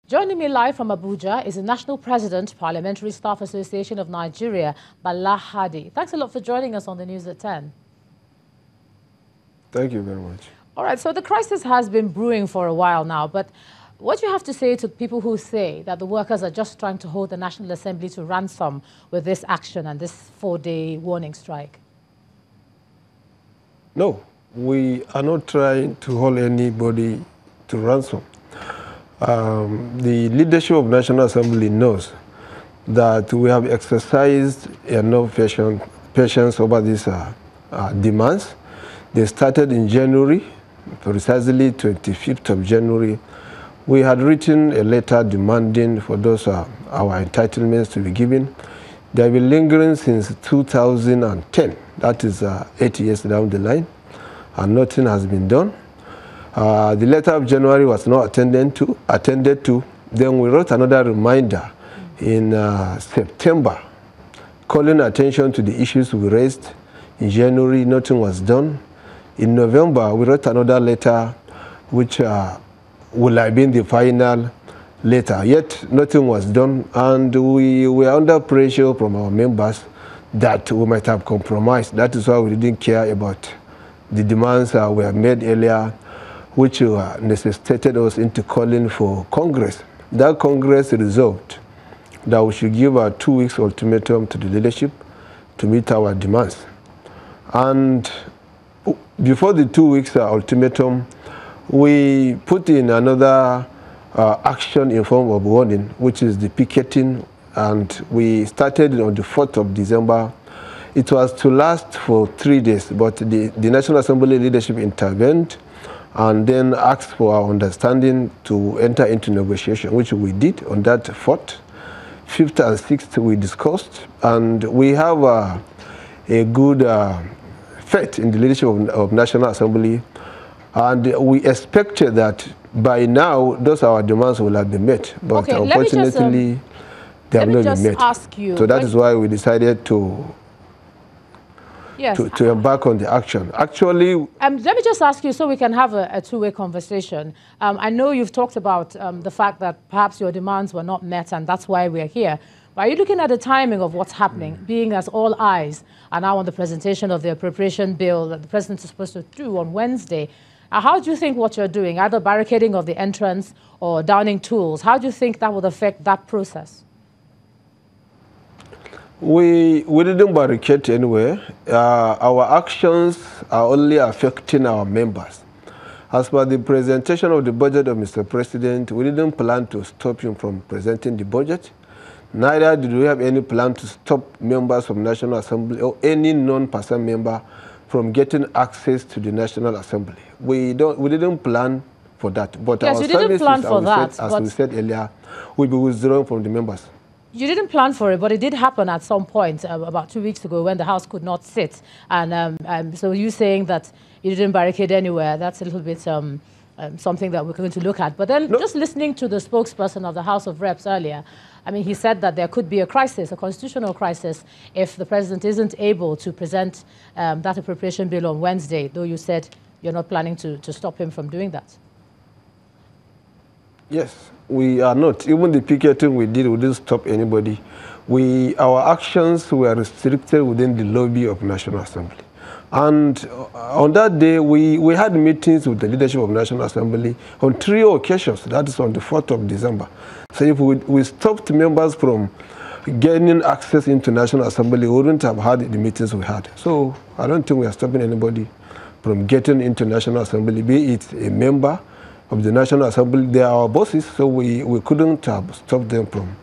Joining me live from Abuja is the National President, Parliamentary Staff Association of Nigeria, Bala Hadi. Thanks a lot for joining us on the news at 10. Thank you very much. All right, so the crisis has been brewing for a while now, but what do you have to say to people who say that the workers are just trying to hold the National Assembly to ransom with this action and this 4-day warning strike? No, we are not trying to hold anybody to ransom. The leadership of National Assembly knows that we have exercised enough patience over these demands. They started in January, precisely 25th of January. We had written a letter demanding for those our entitlements to be given. They have been lingering since 2010. That is 8 years down the line, and nothing has been done. The letter of January was not attended to. Then we wrote another reminder in September, calling attention to the issues we raised. In January, nothing was done. In November, we wrote another letter, which will have been the final letter. Yet, nothing was done, and we were under pressure from our members that we might have compromised. That is why we didn't care about the demands were made earlier, which necessitated us into calling for Congress. That Congress resolved that we should give a 2 weeks ultimatum to the leadership to meet our demands. And before the 2 weeks ultimatum, we put in another action in form of warning, which is the picketing, and we started on the 4th of December. It was to last for 3 days, but the National Assembly leadership intervened and then asked for our understanding to enter into negotiation, which we did on that 4th. 5th and 6th we discussed, and we have a good faith in the leadership of National Assembly, and we expected that by now those our demands will have been met, but okay, unfortunately they have not been met. So that is why we decided to embark on the action. Actually, let me just ask you so we can have a two-way conversation. I know you've talked about the fact that perhaps your demands were not met and that's why we're here. But are you looking at the timing of what's happening, being as all eyes are now on the presentation of the appropriation bill that the president is supposed to do on Wednesday? How do you think what you're doing, either barricading of the entrance or downing tools, how do you think that would affect that process? We didn't barricade anywhere. Our actions are only affecting our members. As per the presentation of the budget of Mr. President, we didn't plan to stop him from presenting the budget. Neither did we have any plan to stop members from National Assembly or any non-person member from getting access to the National Assembly. We didn't plan for that. But yes, our you didn't plan for that. As we said earlier, we'll be withdrawing from the members. You didn't plan for it, but it did happen at some point about 2 weeks ago when the House could not sit. And so you saying that you didn't barricade anywhere, that's a little bit something that we're going to look at. But then just listening to the spokesperson of the House of Reps earlier, I mean, he said that there could be a crisis, a constitutional crisis, if the president isn't able to present that appropriation bill on Wednesday, though you said you're not planning to stop him from doing that. Yes, we are not. Even the picketing we didn't stop anybody. Our actions were restricted within the lobby of National Assembly. And on that day, we had meetings with the leadership of National Assembly on 3 occasions. That is on the 4th of December. So if we stopped members from gaining access into National Assembly, we wouldn't have had the meetings we had. So I don't think we are stopping anybody from getting into National Assembly, be it a member of the National Assembly. They are our bosses, so we couldn't have stopped them from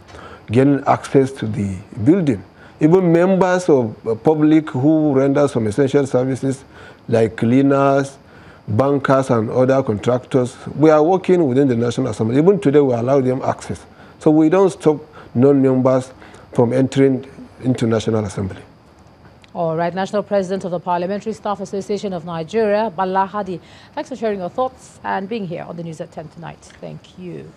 gaining access to the building. Even members of public who render some essential services like cleaners, bankers, and other contractors, we are working within the National Assembly. Even today, we allow them access. So we don't stop non-members from entering into National Assembly. All right, National President of the Parliamentary Staff Association of Nigeria, Bala Hadi. Thanks for sharing your thoughts and being here on the News at 10 tonight. Thank you.